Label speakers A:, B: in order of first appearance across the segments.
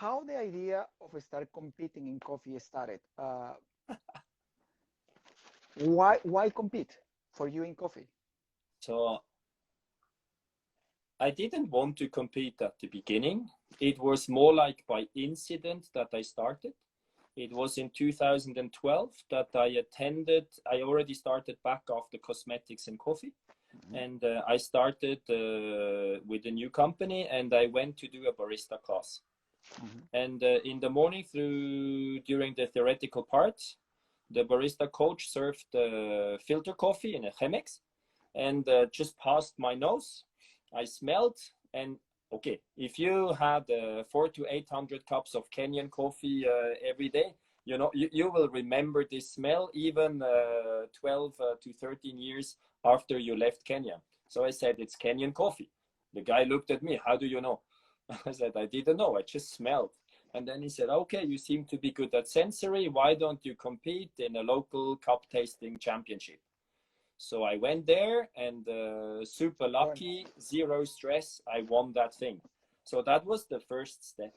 A: how the idea of start competing in coffee started. Why compete for you in coffee?
B: So I didn't want to compete at the beginning. It was more like by incident that I started. It was in 2012 that I already started back after cosmetics and coffee. Mm-hmm. And I started with a new company, and I went to do a barista class. Mm-hmm. And in the morning during the theoretical part, the barista coach served filter coffee in a Chemex and just passed my nose. I smelled, and okay, if you had 400 to 800 cups of Kenyan coffee every day, you will remember this smell even 12 to 13 years after you left Kenya. So I said, it's Kenyan coffee. The guy looked at me, how do you know? I said, I didn't know, I just smelled. And then he said, okay, you seem to be good at sensory. Why don't you compete in a local cup tasting championship? So I went there, and super lucky, zero stress, I won that thing. So that was the first step.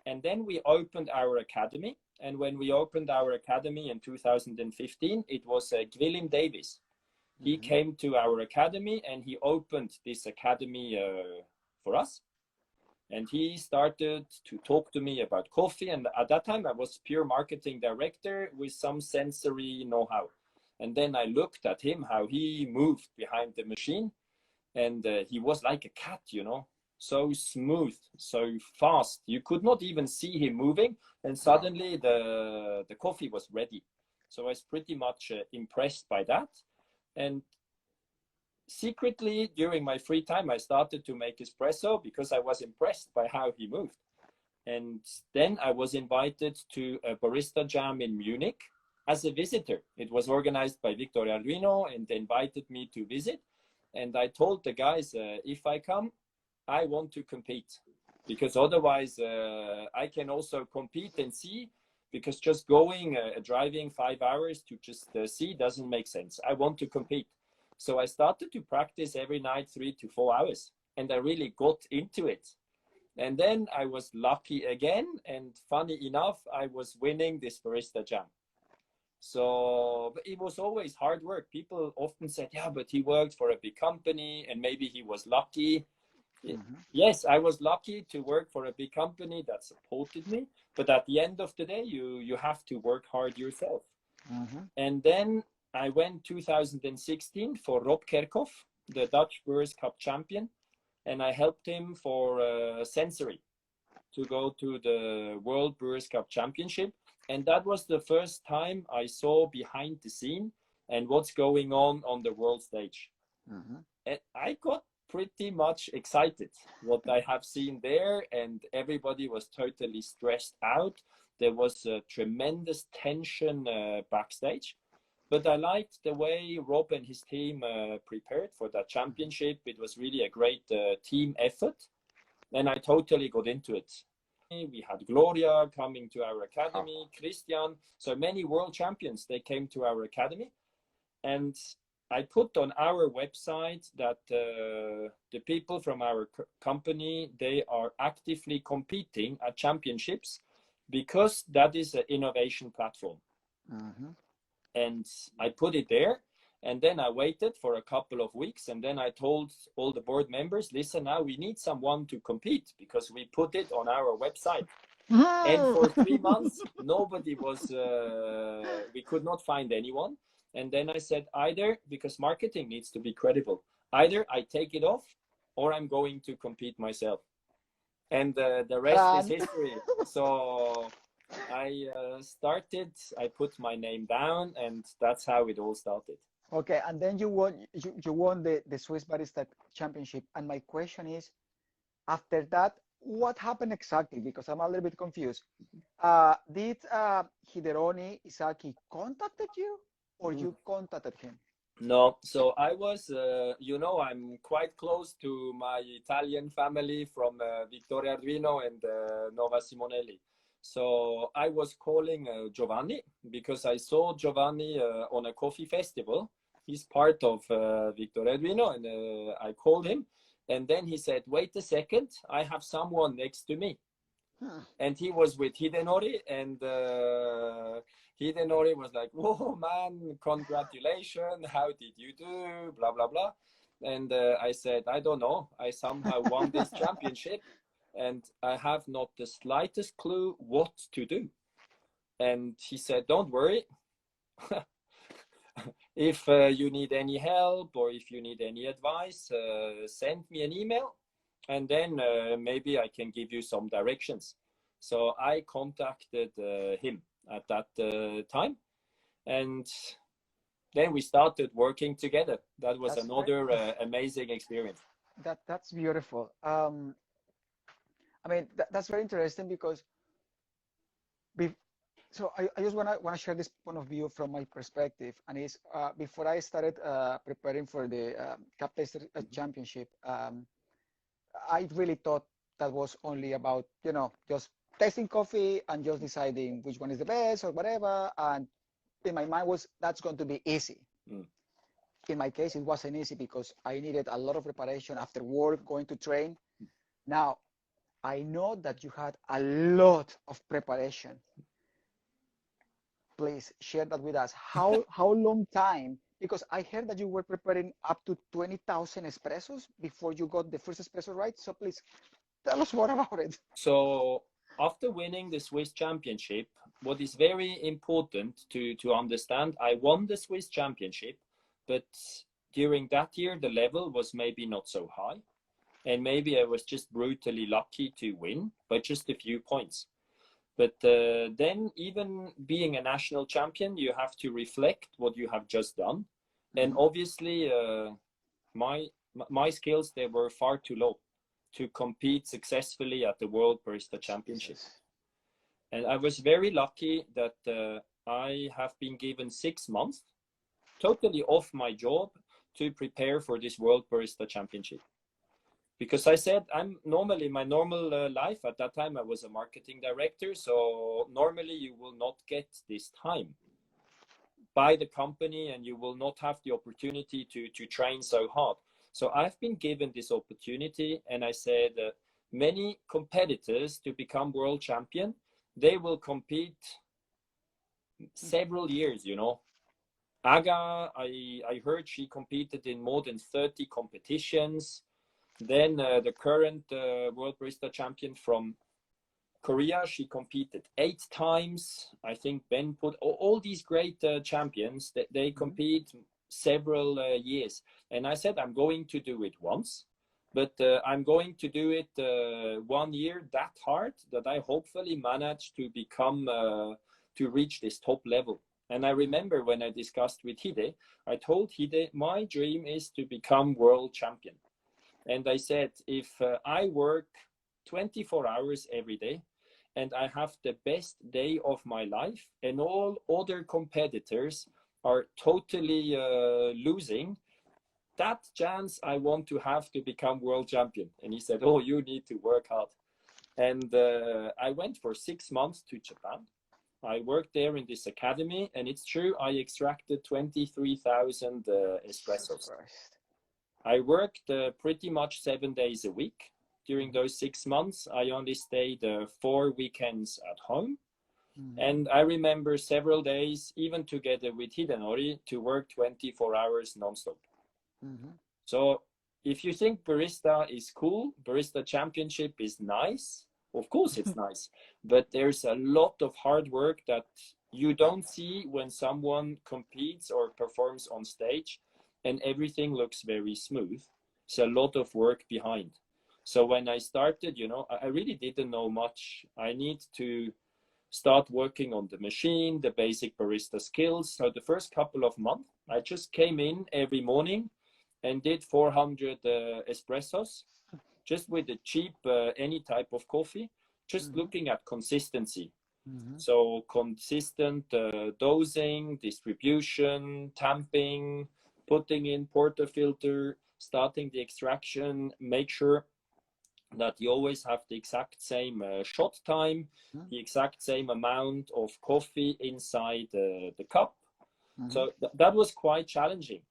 B: And then we opened our academy. And when we opened our academy in 2015, it was Gwilym Davis. He came to our academy, and he opened this academy for us. And he started to talk to me about coffee. And at that time, I was pure marketing director with some sensory know-how. And then I looked at him, how he moved behind the machine. And he was like a cat, so smooth, so fast. You could not even see him moving. And suddenly the coffee was ready. So I was pretty much impressed by that. And secretly, during my free time, I started to make espresso because I was impressed by how he moved. And then I was invited to a barista jam in Munich as a visitor. It was organized by Victoria Arduino, and they invited me to visit. And I told the guys, if I come, I want to compete, because otherwise I can also compete and see, because just going, driving 5 hours to just see doesn't make sense. I want to compete. So I started to practice every night 3 to 4 hours, and I really got into it. And then I was lucky again, and funny enough, I was winning this barista jam. So but it was always hard work. People often said, yeah, but he worked for a big company and maybe he was lucky. Mm-hmm. Yes, I was lucky to work for a big company that supported me. But at the end of the day, you have to work hard yourself. Mm-hmm. And then I went 2016 for Rob Kerkhoff, the Dutch Brewers Cup champion. And I helped him for sensory to go to the World Brewers Cup Championship. And that was the first time I saw behind the scene and what's going on the world stage. Mm-hmm. And I got pretty much excited what I have seen there, and everybody was totally stressed out. There was a tremendous tension backstage. But I liked the way Rob and his team prepared for that championship. It was really a great team effort, and I totally got into it. We had Gloria coming to our academy, Christian, so many world champions, they came to our academy. And I put on our website that the people from our company, they are actively competing at championships because that is an innovation platform. Mm-hmm. And I put it there, and then I waited for a couple of weeks, and then I told all the board members, listen, now we need someone to compete because we put it on our website. And for 3 months, nobody was, we could not find anyone. And then I said, either, because marketing needs to be credible, either I take it off or I'm going to compete myself. And the rest is history. So I put my name down, and that's how it all started.
A: Okay, and then you won the Swiss Barista Championship. And my question is, after that, what happened exactly? Because I'm a little bit confused. Did Hideroni Isaki contacted you, or you contacted him?
B: No, so I was, I'm quite close to my Italian family from Vittorio Arduino and Nova Simonelli. So I was calling Giovanni because I saw Giovanni on a coffee festival. He's part of Vittorio Arduino, and I called him. And then he said, wait a second, I have someone next to me. And he was with Hidenori, and Hidenori was like, "Whoa, man, congratulations! How did you do? Blah blah blah." And I said, "I don't know. I somehow won this championship, and I have not the slightest clue what to do." And he said, "Don't worry. If you need any help or if you need any advice, send me an email, and then maybe I can give you some directions." So I contacted him at that time, and then we started working together. That was another amazing experience.
A: That's beautiful. I mean, that's very interesting because so I just wanna share this point of view from my perspective, and is before I started preparing for the Cup Taster Championship, I really thought that was only about just tasting coffee and just deciding which one is the best or whatever, and in my mind was that's going to be easy. In my case, it wasn't easy because I needed a lot of preparation after work, going to train. Now, I know that you had a lot of preparation. Please share that with us. How long time? Because I heard that you were preparing up to 20,000 espressos before you got the first espresso right. So please tell us more about it.
B: So after winning the Swiss Championship, what is very important to understand, I won the Swiss Championship, but during that year, the level was maybe not so high. And maybe I was just brutally lucky to win by just a few points. But then even being a national champion, you have to reflect what you have just done. And obviously, my skills, they were far too low to compete successfully at the World Barista Championship. And I was very lucky that I have been given 6 months totally off my job to prepare for this World Barista Championship. Because I said I'm normally my normal life at that time, I was a marketing director. So normally you will not get this time by the company and you will not have the opportunity to train so hard. So I've been given this opportunity, and I said many competitors to become world champion, they will compete several years, Aga, I heard she competed in more than 30 competitions. Then the current World Barista champion from Korea, she competed 8 times. I think Ben put all these great champions, they compete several years. And I said, I'm going to do it once, but I'm going to do it 1 year that hard that I hopefully manage to become, to reach this top level. And I remember when I discussed with Hide, I told Hide, my dream is to become world champion. And I said, if I work 24 hours every day and I have the best day of my life and all other competitors are totally losing, that chance I want to have to become world champion. And he said, oh, you need to work hard. And I went for 6 months to Japan. I worked there in this academy, and it's true, I extracted 23,000 espressos. I worked pretty much 7 days a week. During those 6 months, I only stayed 4 weekends at home. And I remember several days, even together with Hidenori, to work 24 hours nonstop. So if you think barista is cool, Barista Championship is nice, of course it's nice, but there's a lot of hard work that you don't see when someone competes or performs on stage and everything looks very smooth. It's a lot of work behind. So when I started, I really didn't know much. I need to start working on the machine, the basic barista skills. So the first couple of months, I just came in every morning and did 400 espressos, just with a cheap, any type of coffee, just looking at consistency. So consistent dosing, distribution, tamping, putting in portafilter, starting the extraction, make sure that you always have the exact same shot time, the exact same amount of coffee inside the cup. So that was quite challenging.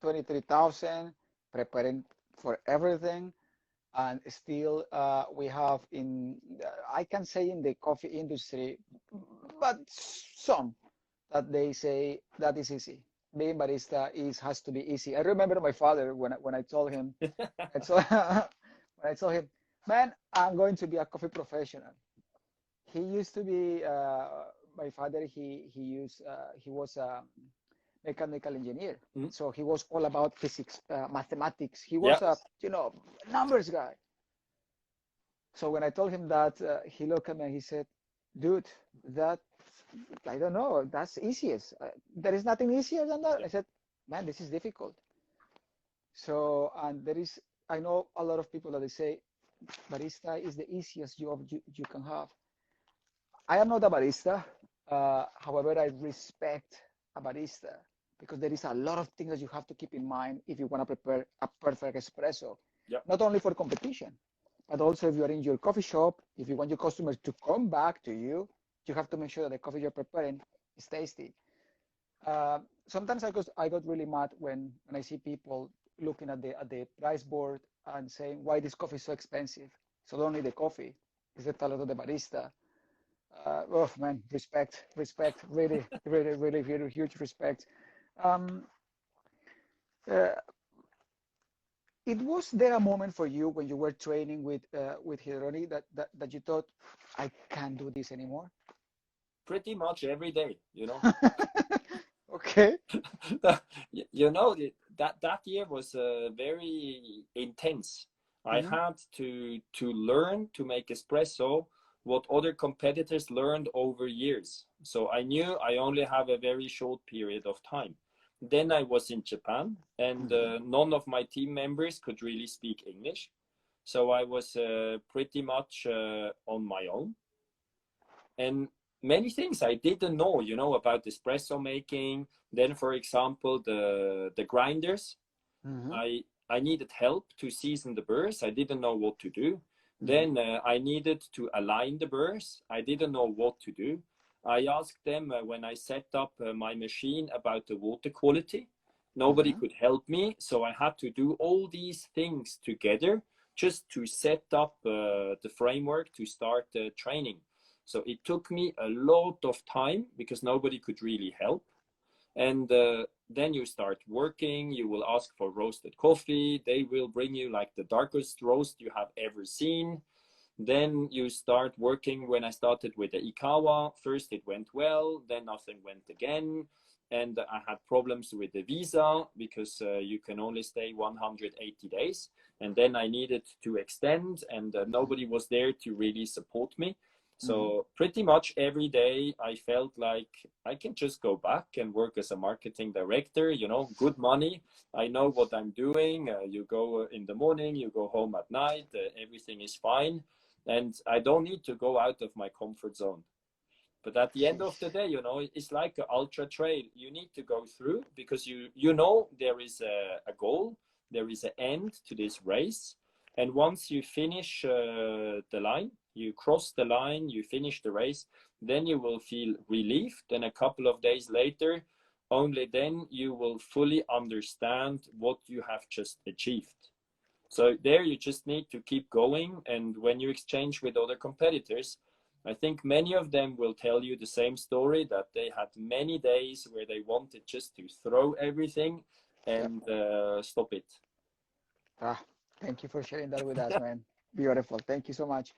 A: 23,000, preparing for everything. and still we have in, I can say in the coffee industry, but some that they say that is easy. Being barista has to be easy. I remember my father when I told him, I told, when I told him, man, I'm going to be a coffee professional. He used to be my father. He was a mechanical engineer,
B: Mm.
A: so he was all about physics, mathematics. He
B: Yeah.
A: was a numbers guy. So when I told him that, he looked at me and he said, "Dude, that I don't know. That's easiest. There is nothing easier than that." I said, "Man, this is difficult." So and there is, I know a lot of people that they say barista is the easiest job you can have. I am not a barista. However, I respect a barista because there is a lot of things that you have to keep in mind if you want to prepare a perfect espresso,
B: Yeah.
A: not only for competition, but also if you are in your coffee shop, if you want your customers to come back to you, you have to make sure that the coffee you're preparing is tasty. Sometimes I got really mad when I see people looking at the price board and saying, why this coffee is so expensive? So don't need the coffee. Is the talent of the barista? Oh man, respect, really, really, really, really huge respect. Um, uh, it was there a moment for you when you were training with Hidroni that you thought, I can't do this anymore?
B: Pretty much every day, you know.
A: Okay.
B: You know, that year was very intense. I
A: Mm-hmm.
B: had to learn to make espresso what other competitors learned over years. So I knew I only have a very short period of time. Then I was in Japan, and
A: Mm-hmm.
B: none of my team members could really speak English. So I was pretty much on my own. And many things I didn't know, you know, about espresso making. Then, for example, the grinders.
A: Mm-hmm.
B: I needed help to season the burrs. I didn't know what to do.
A: Mm-hmm.
B: Then I needed to align the burrs. I didn't know what to do. I asked them when I set up my machine about the water quality. Nobody
A: Mm-hmm.
B: could help me, so I had to do all these things together just to set up the framework to start training. So it took me a lot of time because nobody could really help. And then you start working. You will ask for roasted coffee. They will bring you like the darkest roast you have ever seen. Then you start working. When I started with the Ikawa, first it went well, then nothing went again. And I had problems with the visa because you can only stay 180 days. And then I needed to extend, and nobody was there to really support me.
A: Mm-hmm.
B: So pretty much every day I felt like I can just go back and work as a marketing director, you know, good money. I know what I'm doing. You go in the morning, you go home at night, everything is fine. And I don't need to go out of my comfort zone. But at the end of the
A: Sheesh.
B: day, you know, it's like an ultra trail. You need to go through because you know there is a goal, there is an end to this race, and once you finish the line, you cross the line, you finish the race, then you will feel relieved. Then a couple of days later, only then you will fully understand what you have just achieved. So there you just need to keep going. And when you exchange with other competitors, I think many of them will tell you the same story that they had many days where they wanted just to throw everything
A: Yeah.
B: and stop it.
A: Ah, thank you for sharing that with us, man. Beautiful. Thank you so much.